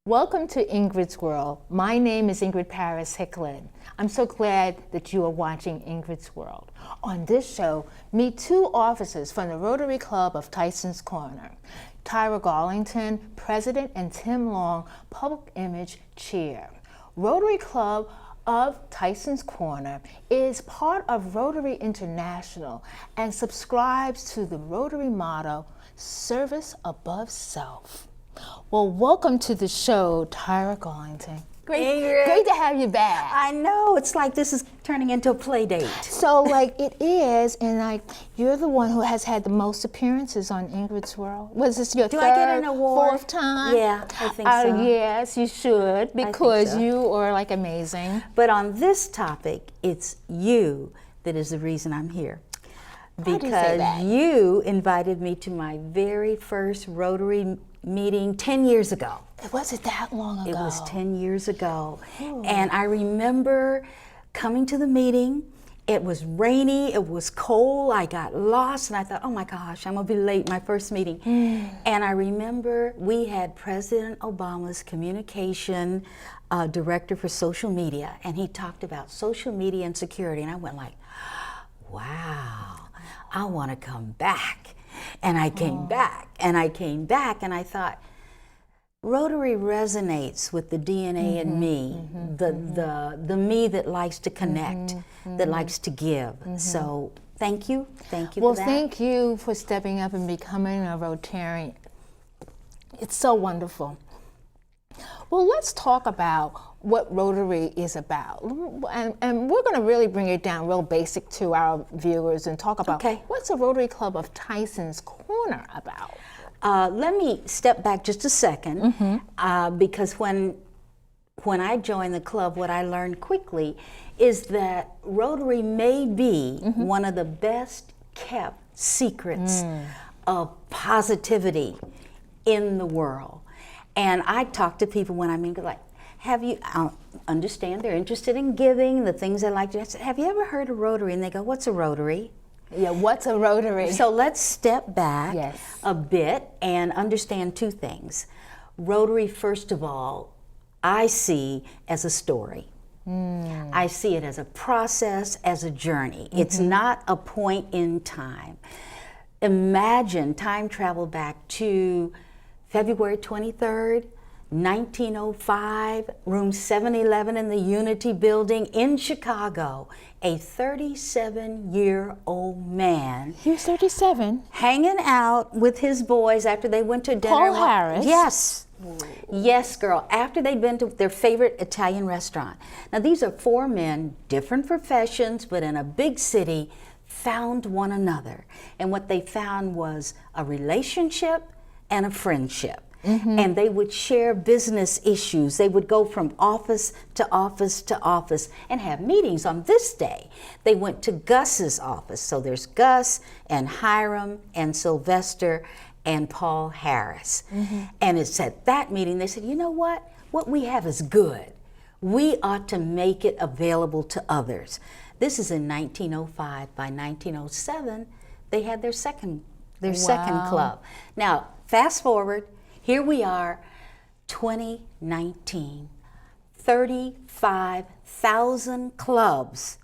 Welcome to Ingrid's World. My name is Ingrid Paris Hicklin. I'm so glad that you are watching Ingrid's World. On this show, meet two officers from the Rotary Club of Tysons Corner. Tyra Garlington, President, and Tim Long, Public Image Chair. Rotary Club of Tysons Corner is part of Rotary International and subscribes to the Rotary motto, Service Above Self. Well, welcome to the show, Tyra Garlington. Great to have you back. I know, it's like this is turning into a play date. So it is, and you're the one who has had the most appearances on Ingrid's World. Was this your Do I get an third, award? fourth time? Yeah, I think so. Yes, you should, because so. you are amazing. But on this topic, it's you that is the reason I'm here. Why do you say that? Because you invited me to my very first Rotary meeting 10 years ago. Was it that long ago? It was 10 years ago. Ooh. And I remember coming to the meeting. It was rainy, it was cold, I got lost, and I thought, oh my gosh, I'm gonna be late, my first meeting. And I remember we had President Obama's communication director for social media, and he talked about social media and security, and I went like, wow, I wanna come back. And I came back, and I came back, and I thought, Rotary resonates with the DNA in me, the me that likes to connect, that likes to give. So thank you for that. Well, thank you for stepping up and becoming a Rotarian. It's so wonderful. Well, let's talk about what Rotary is about. And we're going to really bring it down real basic to our viewers and talk about what's the Rotary Club of Tysons Corner about? Let me step back just a second, because when I joined the club, what I learned quickly is that Rotary may be one of the best kept secrets of positivity in the world. And I talk to people when I meet, like, I understand they're interested in giving, the things they like to do. I said, have you ever heard of Rotary? And they go, what's a Rotary? Yeah, what's a Rotary? So let's step back a bit and understand two things. Rotary, first of all, I see as a story. I see it as a process, as a journey. It's not a point in time. Imagine time travel back to February 23rd, 1905, room 711 in the Unity Building in Chicago. A 37-year-old man. He was 37. Hanging out with his boys after they went to dinner. Paul Harris. Yes. Yes, girl. After they'd been to their favorite Italian restaurant. Now, these are four men, different professions, but in a big city, found one another. And what they found was a relationship and a friendship. And they would share business issues. They would go from office to office to office and have meetings. On this day, they went to Gus's office. So there's Gus and Hiram and Sylvester and Paul Harris. And it's at that meeting they said, you know what? What we have is good. We ought to make it available to others. This is in 1905. By 1907, they had their second club. Now, fast forward. Here we are, 2019, 35,000 clubs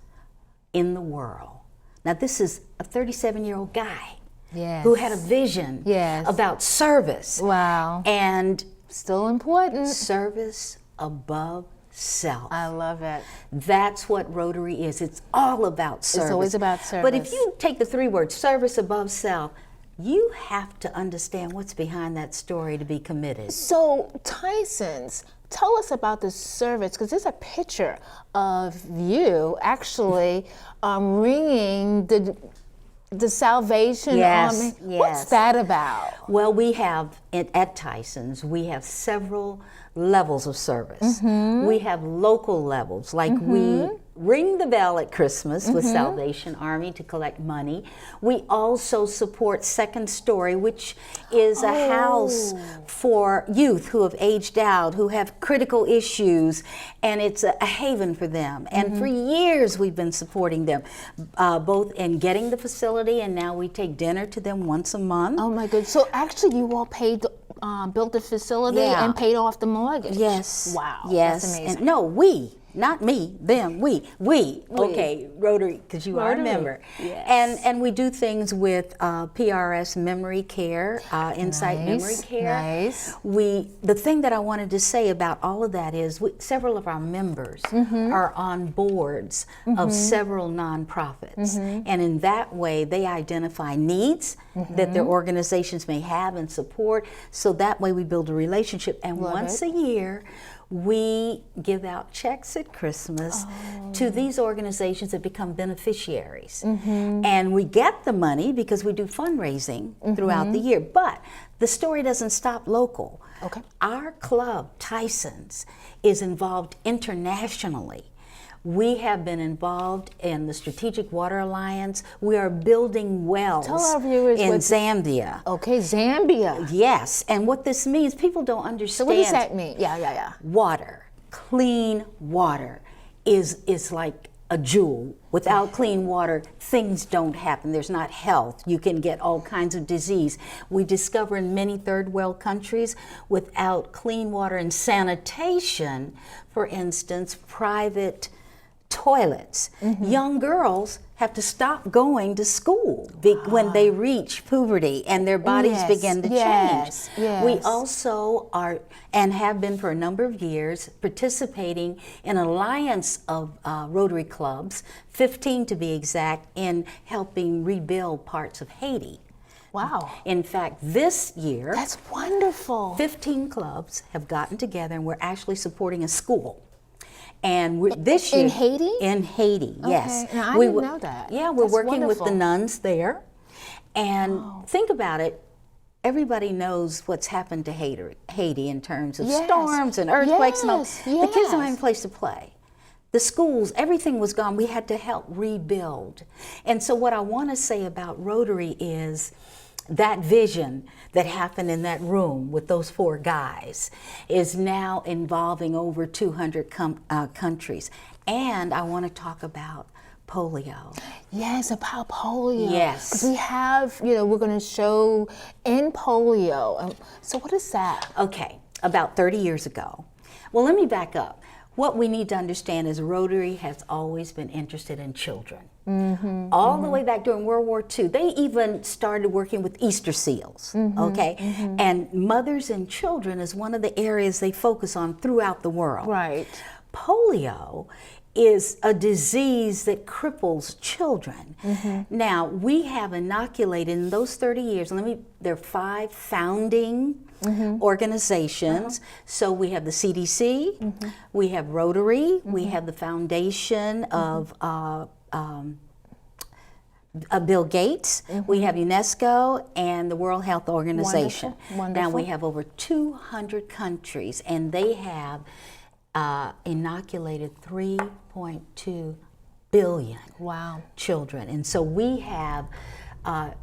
in the world. Now this is a 37-year-old guy who had a vision about service. Wow. And still important. Service above self. I love it. That's what Rotary is. It's all about service. It's always about service. But if you take the three words, service above self, you have to understand what's behind that story to be committed. So, Tysons, tell us about the service, because there's a picture of you actually ringing the Salvation Army. What's that about? Well, we have, at Tysons, we have several levels of service. We have local levels, like we ring the bell at Christmas with Salvation Army to collect money. We also support Second Story, which is a house for youth who have aged out, who have critical issues, and it's a haven for them. And for years we've been supporting them, both in getting the facility, and now we take dinner to them once a month. Oh my goodness. So actually you all paid built the facility Yeah. and paid off the mortgage. Yes. Wow. Yes. That's amazing. And no, we, not me, them, we. Okay, Rotary, because you are a Rotary. member. Yes. And we do things with PRS memory care, Insight Memory Care. Nice. The thing that I wanted to say about all of that is several of our members are on boards of several nonprofits. And in that way, they identify needs that their organizations may have and support. So that way we build a relationship. And once a year, we give out checks at Christmas to these organizations that become beneficiaries. And we get the money because we do fundraising throughout the year. But the story doesn't stop local. Okay. Our club, Tysons, is involved internationally. We have been involved in the Strategic Water Alliance. We are building wells Tell our viewers in what- Zambia. Okay, Zambia. Yes, and what this means, people don't understand. So what does that mean? Yeah. Water, clean water is like a jewel. Without clean water, things don't happen. There's not health. You can get all kinds of disease. We discover in many third world countries, without clean water and sanitation, for instance, private toilets. Young girls have to stop going to school when they reach puberty and their bodies begin to change. We also are, and have been for a number of years, participating in an alliance of Rotary clubs, 15 to be exact, in helping rebuild parts of Haiti. Wow. In fact, this year, That's wonderful. 15 clubs have gotten together and we're actually supporting a school. And this year In Haiti? In Haiti, yes. Okay. Now, I didn't know that. Yeah, we're That's working with wonderful. the nuns there. And think about it. Everybody knows what's happened to Haiti in terms of Yes. storms and earthquakes and all. Yes, The kids don't yes. have a place to play. The schools, everything was gone. We had to help rebuild. And so what I want to say about Rotary is that vision that happened in that room with those 4 guys is now involving over 200 countries. And I want to talk about polio. Yes, about polio. Yes. 'Cause we have, we're going to show in polio. So what is that? Okay, about 30 years ago. Well, let me back up. What we need to understand is Rotary has always been interested in children. All the way back during World War II, they even started working with Easter seals, okay? And mothers and children is one of the areas they focus on throughout the world. Right. Polio is a disease that cripples children. Now, we have inoculated in those 30 years, there are 5 founding organizations. So we have the CDC, we have Rotary, we have the foundation of Bill Gates, we have UNESCO, and the World Health Organization. Wonderful. Now we have over 200 countries, and they have inoculated 3.2 billion children. And so we have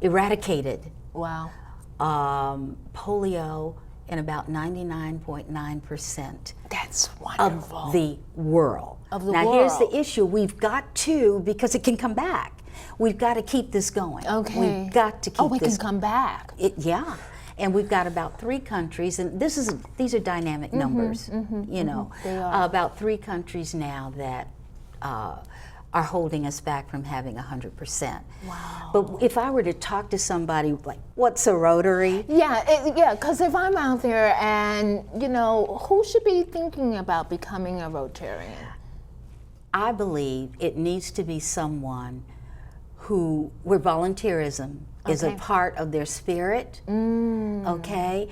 eradicated polio in about 99.9% That's wonderful. of the world. Now here's the issue. We've got to, because it can come back, we've got to keep this going. Okay. We've got to keep we this can come back. Yeah. And we've got about 3 countries, and these are dynamic numbers, They are. About 3 countries now that are holding us back from having 100%. Wow. But if I were to talk to somebody like, what's a Rotary? Yeah, because if I'm out there and, who should be thinking about becoming a Rotarian? I believe it needs to be someone where volunteerism is a part of their spirit, okay?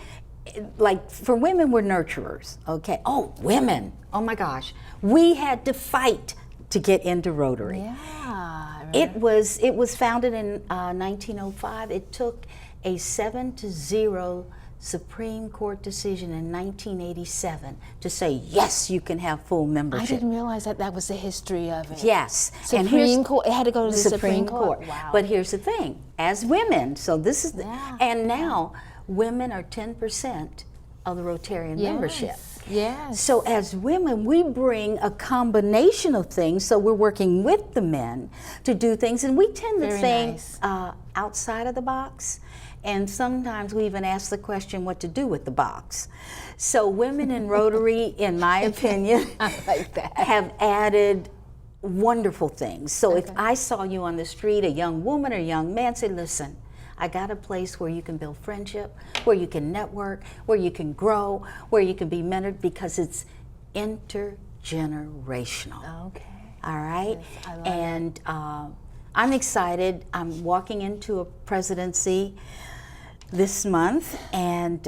Like for women, we're nurturers, okay? Oh, women, oh my gosh. We had to fight to get into Rotary. Yeah. It was founded in 1905. It took a 7-0 Supreme Court decision in 1987 to say, yes, you can have full I membership. didn't realize that was the history of it. Yes. Supreme Court, it had to go to the Supreme Court. Wow. But here's the thing, as women, so this is, and now women are 10% of the Rotarian membership. Yes. So as women, we bring a combination of things, so we're working with the men to do things, and we tend to think outside of the box. And sometimes we even ask the question what to do with the box. So women in Rotary, in my opinion, I like that. have added wonderful things. So if Okay. I saw you on the street, a young woman or a young man, say, listen, I got a place where you can build friendship, where you can network, where you can grow, where you can be mentored, because it's intergenerational. Okay. All right? Yes, I love and I'm excited. I'm walking into a presidency this month, and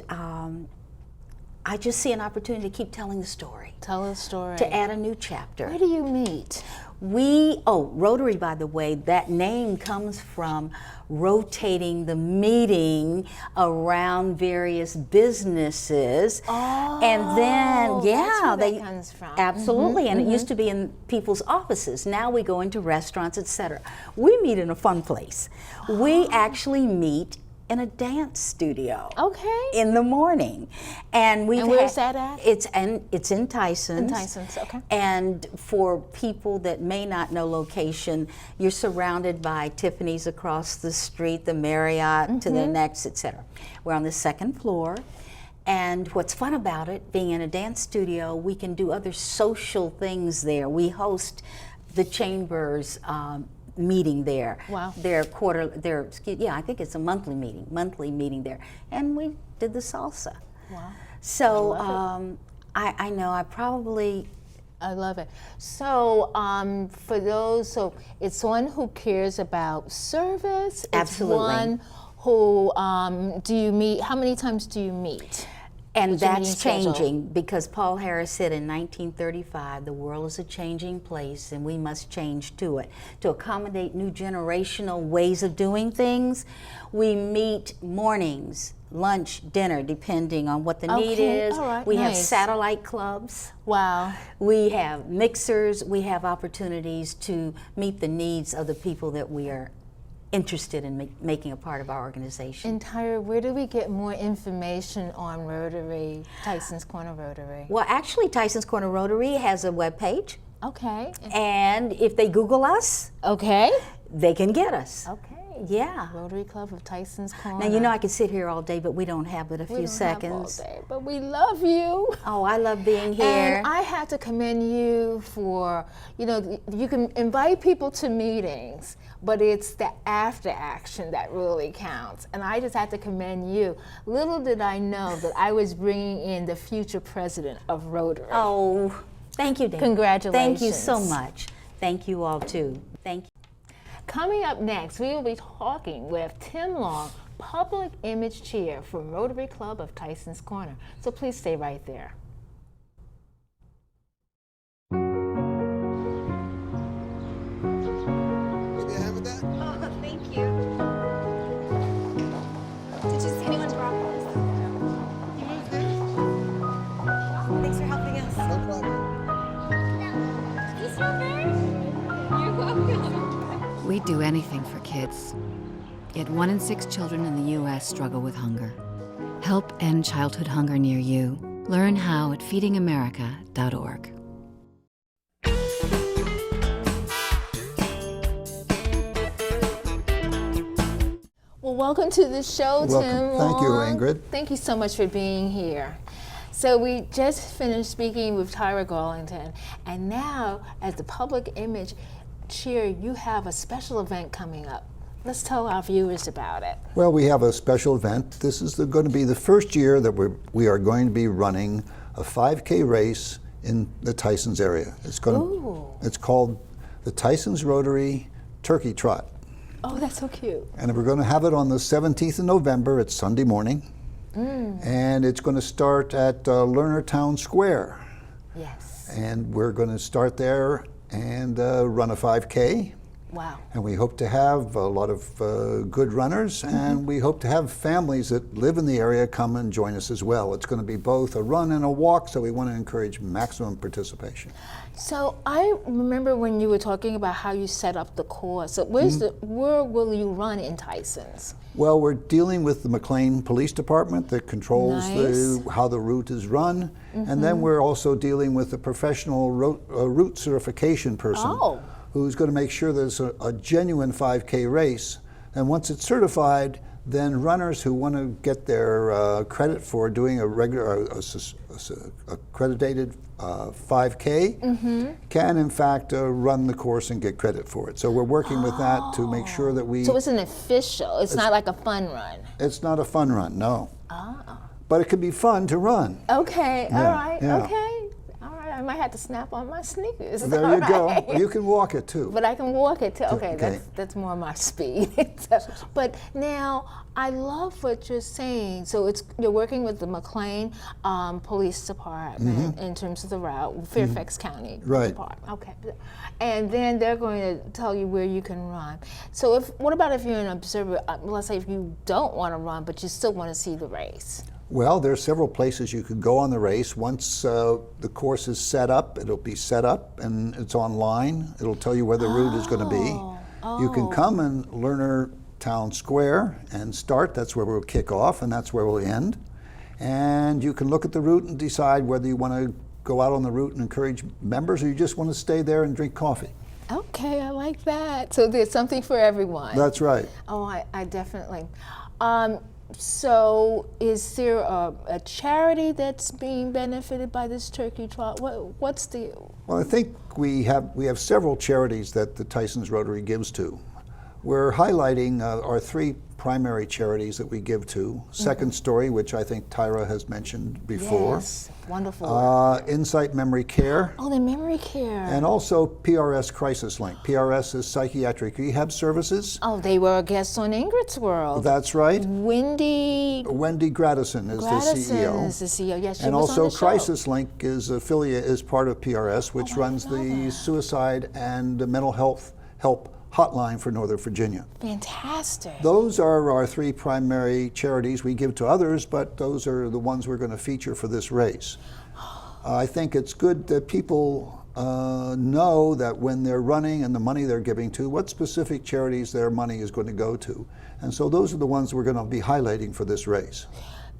I just see an opportunity to keep telling the story, Tell a story. to add a new chapter. Where do you meet? Rotary, by the way, that name comes from rotating the meeting around various businesses. Oh, and then, that's where that comes from. Absolutely, and it used to be in people's offices. Now we go into restaurants, etc. We meet in a fun place. We actually meet in a dance studio. Okay. In the morning, and where's that at? It's in Tysons. In Tysons, okay. And for people that may not know location, you're surrounded by Tiffany's across the street, the Marriott to the next, etc. We're on the second floor. And what's fun about it, being in a dance studio, we can do other social things there. We host the Chamber's meeting there. Wow. I think it's a monthly meeting there. And we did the salsa. Wow. So I I love it. So for those, so it's one who cares about service. Absolutely. It's one who, do you meet, how many times do you meet? And What's your that's meeting schedule? changing, because Paul Harris said in 1935, the world is a changing place and we must change to it. To accommodate new generational ways of doing things, we meet mornings, lunch, dinner, depending on what the need Okay, is. all right, We have nice. satellite clubs. Wow. We have mixers. We have opportunities to meet the needs of the people that we are interested in making a part of our organization. And Tyra, where do we get more information on Rotary, Tysons Corner Rotary? Well, actually, Tysons Corner Rotary has a webpage, Okay. and if they Google us, Okay. they can get us. Okay. Yeah. Rotary Club of Tysons Corner. Now, you know, I could sit here all day, but we don't have but a few seconds. Have all day, but we love you. Oh, I love being here. And I have to commend you for, you know, you can invite people to meetings, but it's the after action that really counts. And I just have to commend you. Little did I know that I was bringing in the future president of Rotary. Oh, thank you, Dana. Congratulations. Thank you so much. Thank you all, too. Thank you. Coming up next, we will be talking with Tim Long, Public Image Chair from Rotary Club of Tysons Corner. So please stay right there. Maybe I have with that? Oh, thank you. Did you see anyone's broccoli? You moved this? Thanks for helping us. No problem. Is this strawberry? You're welcome. We'd do anything for kids. Yet 1 in 6 children in the U.S. struggle with hunger. Help end childhood hunger near you. Learn how at feedingamerica.org. Well, welcome to the show, Welcome. Tim Thank you, Long. Ingrid. Thank you so much for being here. So we just finished speaking with Tyra Garlington, and now as the Public Image Chair, you have a special event coming up. Let's tell our viewers about it. Well, we have a special event. This is going to be the first year that we are going to be running a 5K race in the Tysons area. It's called the Tysons Rotary Turkey Trot. Oh, that's so cute. And we're going to have it on the 17th of November. It's Sunday morning. And it's going to start at Lerner Town Square. Yes. And we're going to start there and run a 5K. Wow. And we hope to have a lot of good runners, and we hope to have families that live in the area come and join us as well. It's going to be both a run and a walk, so we want to encourage maximum participation. So I remember when you were talking about how you set up the course. So where will you run in Tysons? Well, we're dealing with the McLean Police Department that controls Nice. how the route is run, and then we're also dealing with the professional route certification person. Who's going to make sure there's a genuine 5K race. And once it's certified, then runners who want to get their credit for doing a regular, accredited 5K can in fact run the course and get credit for it. So we're working with that to make sure that we... So it's an official, it's not like a fun run. It's not a fun run, no. Oh. But it can be fun to run. Okay, all Yeah, right, yeah. okay. All right, I might have to snap on my sneakers. There All you go. right. You can walk it too. But I can walk it too. Okay, Okay. that's more my speed. But now I love what you're saying. So you're working with the McLean Police Department in terms of the route, Fairfax County Right. Department. Okay, and then they're going to tell you where you can run. So what about if you're an observer? Let's say if you don't want to run, but you still want to see the race. Well, there are several places you could go on the race. Once the course is set up, it'll be set up and it's online. It'll tell you where the route is going to be. You can come in Lerner Town Square and start. That's where we'll kick off and that's where we'll end. And you can look at the route and decide whether you want to go out on the route and encourage members or you just want to stay there and drink coffee. Okay, I like that. So there's something for everyone. That's right. Oh, I definitely. So is there a charity that's being benefited by this turkey trot? What's the... Well, I think we have several charities that the Tysons Rotary gives to. We're highlighting our three primary charities that we give to. Second Story, which I think Tyra has mentioned before. Yes, wonderful. Insight Memory Care. Oh, the memory care. And also PRS Crisis Link. PRS is Psychiatric Rehab Services. Oh, they were a guest on Ingrid's World. That's right. Wendy Gradison is the CEO. is the CEO. Yes, she And was also on the show. Crisis Link is part of PRS, which runs the suicide and mental health help hotline for Northern Virginia. Fantastic. Those are our three primary charities. We give to others, but those are the ones we're going to feature for this race. I think it's good that people know that when they're running and the money they're giving to, what specific charities their money is going to go to. And so those are the ones we're going to be highlighting for this race.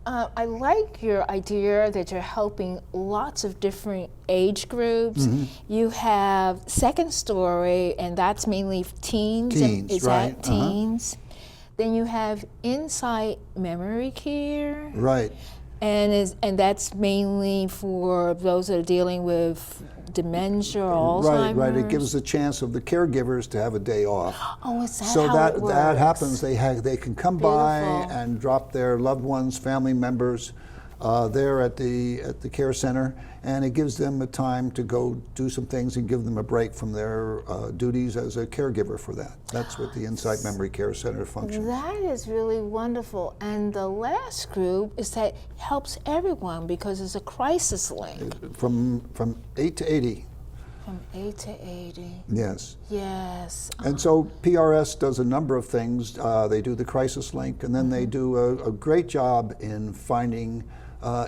I like your idea that you're helping lots of different age groups. You have Second Story, and that's mainly teens. Teens, is right, that teens? Then you have Insight Memory Care. Right. And that's mainly for those that are dealing with dementia or Alzheimer's. Right. It gives the chance of the caregivers to have a day off. Oh, is that So how that it works? that happens. They can come by Beautiful. and drop their loved ones, family members, there at the care center, and it gives them a time to go do some things and give them a break from their duties as a caregiver for that. That's what the Insight Memory Care Center functions. That is really wonderful. And the last group is that helps everyone because it's a crisis link. From 8 to 80. From 8 to 80. Yes. Yes. And so PRS does a number of things. They do the crisis link, and then they do a great job in finding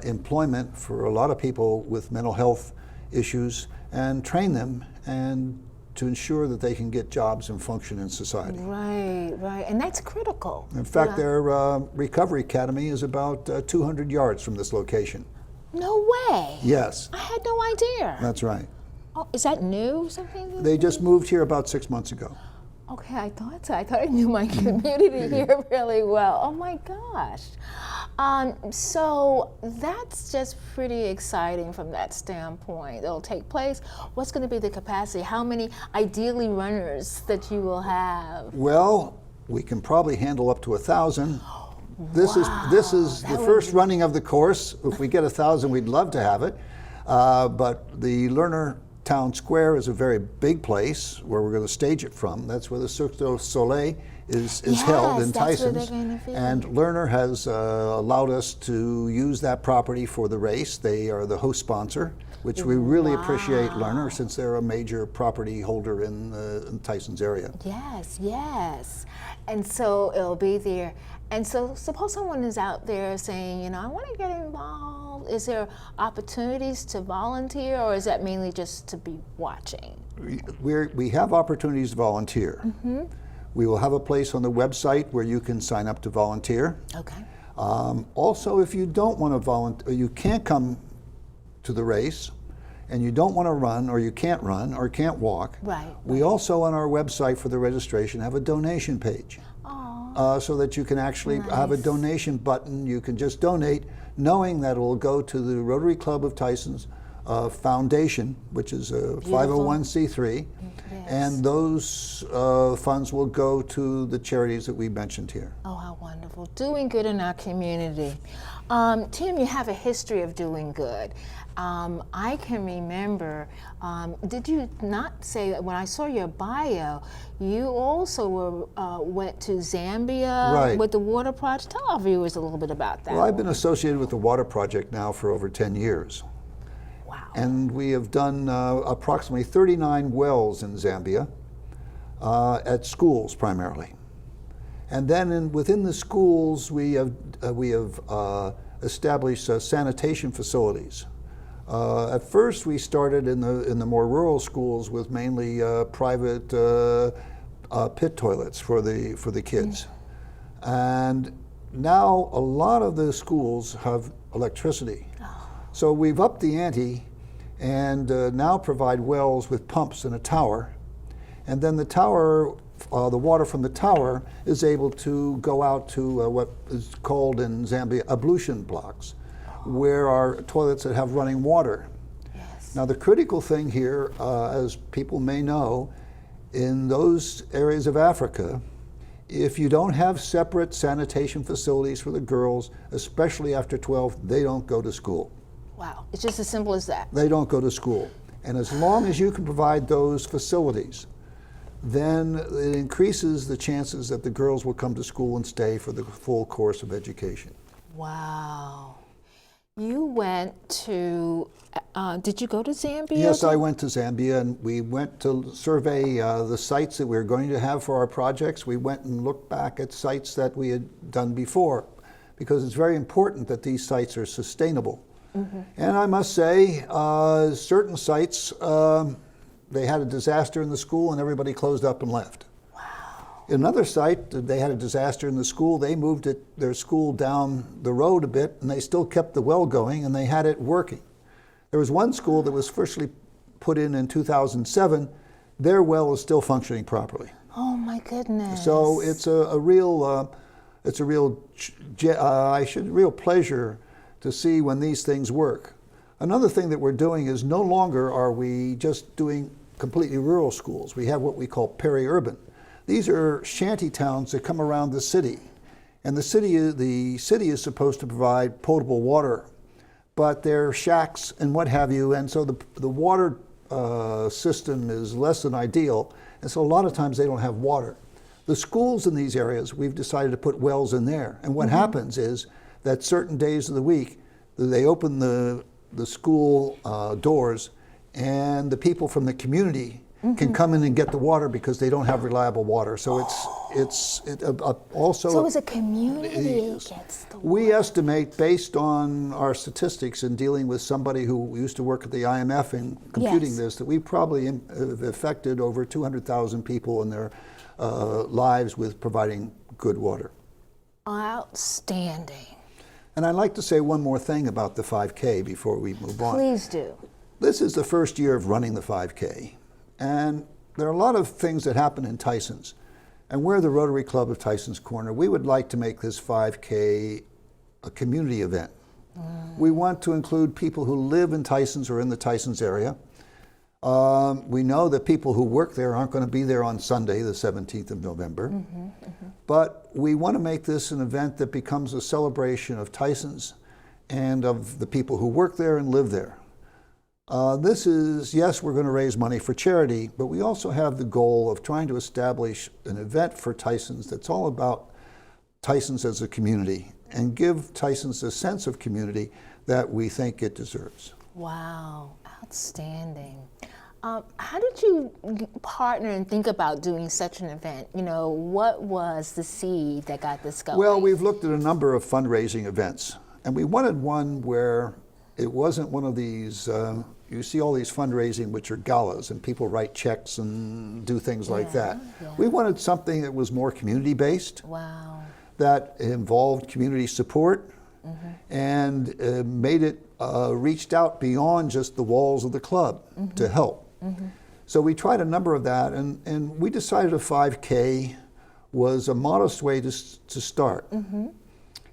employment for a lot of people with mental health issues and train them and to ensure that they can get jobs and function in society. Right. And that's critical. In fact, their recovery academy is about 200 yards from this location. No way. Yes, I had no idea. that's right. Oh, is that new? Something? They just moved here about 6 months ago. Okay, I thought so. I thought I knew my community here really well. Oh my gosh. So that's just pretty exciting from that standpoint. It'll take place. What's going to be the capacity? How many ideally runners that you will have? Well, we can probably handle up to 1,000. This is the first running of the course. If we get 1,000, we'd love to have it. But the Lerner Town Square is a very big place where we're going to stage it from. That's where the Cirque du Soleil is held in that's where they're Tysons. going to be. And Lerner has allowed us to use that property for the race. They are the host sponsor, which we really appreciate Lerner since they're a major property holder in the Tysons area. Yes. And so it'll be there. And so suppose someone is out there saying, I want to get involved. Is there opportunities to volunteer, or is that mainly just to be watching? We have opportunities to volunteer. We will have a place on the website where you can sign up to volunteer. Okay. Also, if you don't want to volunteer, you can't come to the race, and you don't want to run, or you can't run, or can't walk. Right. We also on our website for the registration have a donation page. so that you can actually have a donation button. You can just donate, knowing that it will go to the Rotary Club of Tysons Foundation, which is a 501c3, and those funds will go to the charities that we mentioned here. Oh, how wonderful. Doing good in our community. Tim, you have a history of doing good. I can remember, did you not say that when I saw your bio, you also went to Zambia with the water project? Tell our viewers a little bit about that. Well, I've been associated with the water project now for over 10 years. Wow. And we have done approximately 39 wells in Zambia at schools primarily. And then within the schools, we have established sanitation facilities. At first, we started in the more rural schools with mainly private pit toilets for the kids, and now a lot of the schools have electricity. So we've upped the ante, and now provide wells with pumps in a tower, and then the tower. The water from the tower is able to go out to what is called in Zambia ablution blocks, where are toilets that have running water. Yes. Now the critical thing here, as people may know, in those areas of Africa, if you don't have separate sanitation facilities for the girls, especially after 12, they don't go to school. Wow, it's just as simple as that. They don't go to school. And as long as you can provide those facilities, then it increases the chances that the girls will come to school and stay for the full course of education. Wow. You went to, did you go to Zambia? Yes, I went to Zambia, and we went to survey the sites that we were going to have for our projects. We went and looked back at sites that we had done before, because it's very important that these sites are sustainable. And I must say, certain sites, they had a disaster in the school and everybody closed up and left. Wow. Another site, they had a disaster in the school. They moved their school down the road a bit, and they still kept the well going, and they had it working. There was one school that was firstly put in 2007. Their well is still functioning properly. Oh my goodness. So it's a real pleasure to see when these things work. Another thing that we're doing is no longer are we just doing completely rural schools. We have what we call peri-urban. These are shanty towns that come around the city. And the city is supposed to provide potable water, but they're shacks and what have you, and so the water system is less than ideal, and so a lot of times they don't have water. The schools in these areas, we've decided to put wells in there, and what happens is that certain days of the week, they open the school doors, and the people from the community can come in and get the water because they don't have reliable water. So it's also. So as a community gets the water. We estimate, based on our statistics in dealing with somebody who used to work at the IMF in computing this, that we probably have affected over 200,000 people in their lives with providing good water. Outstanding. And I'd like to say one more thing about the 5K before we move on. Please do. This is the first year of running the 5K, and there are a lot of things that happen in Tysons. And we're the Rotary Club of Tysons Corner. We would like to make this 5K a community event. We want to include people who live in Tysons or in the Tysons area. We know that people who work there aren't going to be there on Sunday, the 17th of November. But we want to make this an event that becomes a celebration of Tysons and of the people who work there and live there. This is, yes, we're going to raise money for charity, but we also have the goal of trying to establish an event for Tysons that's all about Tysons as a community and give Tysons a sense of community that we think it deserves. Wow, outstanding. How did you partner and think about doing such an event? You know, what was the seed that got this going? Well, we've looked at a number of fundraising events, and we wanted one where it wasn't one of these, you see all these fundraising which are galas and people write checks and do things like that. We wanted something that was more community-based, that involved community support, and made it, reached out beyond just the walls of the club to help. So we tried a number of that, and we decided a 5K was a modest way to start.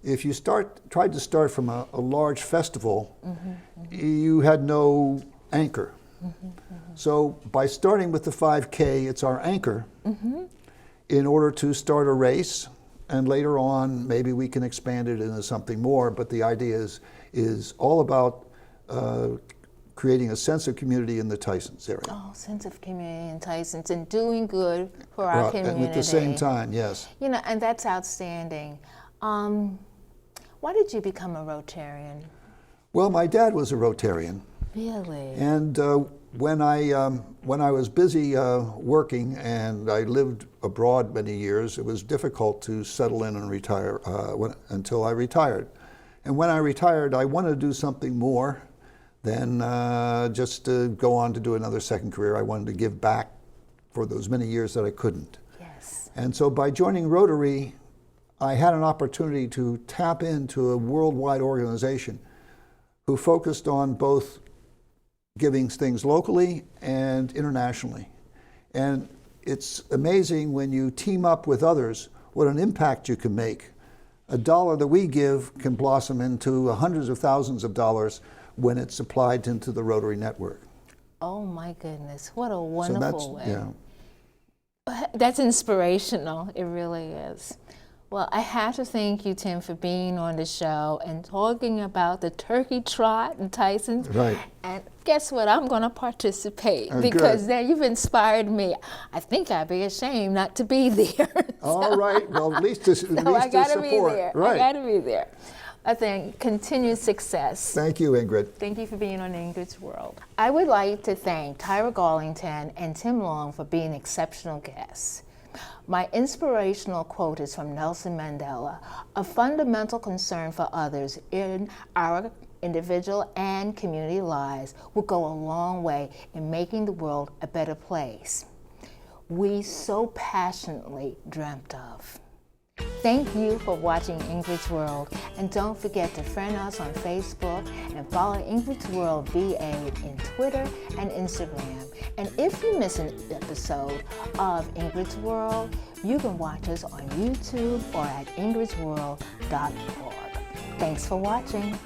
If you tried to start from a large festival, you had no anchor. So by starting with the 5K, it's our anchor in order to start a race, and later on maybe we can expand it into something more, but the idea is all about creating a sense of community in the Tysons area. Oh, sense of community in Tysons and doing good for our community. And at the same time, yes. You know, and that's outstanding. Why did you become a Rotarian? Well, my dad was a Rotarian. Really? And when I was busy working and I lived abroad many years, it was difficult to settle in and retire until I retired. And when I retired, I wanted to do something more than just to go on to do another second career. I wanted to give back for those many years that I couldn't. Yes. And so by joining Rotary, I had an opportunity to tap into a worldwide organization who focused on both giving things locally and internationally. And it's amazing when you team up with others what an impact you can make. A dollar that we give can blossom into hundreds of thousands of dollars when it's applied into the Rotary network. Oh my goodness, what a wonderful way. Yeah. That's inspirational, it really is. Well, I have to thank you, Tim, for being on the show and talking about the turkey trot in Tysons. Right. And guess what? I'm going to participate because now you've inspired me. I think I'd be ashamed not to be there. All right. Well, at least to support. I got to be there. Right. I got to be there. I think continued success. Thank you, Ingrid. Thank you for being on Ingrid's World. I would like to thank Tyra Garlington and Tim Long for being exceptional guests. My inspirational quote is from Nelson Mandela: "A fundamental concern for others in our individual and community lives will go a long way in making the world a better place we so passionately dreamt of." Thank you for watching Ingrid's World, and don't forget to friend us on Facebook and follow Ingrid's World VA in Twitter and Instagram. And if you miss an episode of Ingrid's World, you can watch us on YouTube or at ingridsworld.org. Thanks for watching.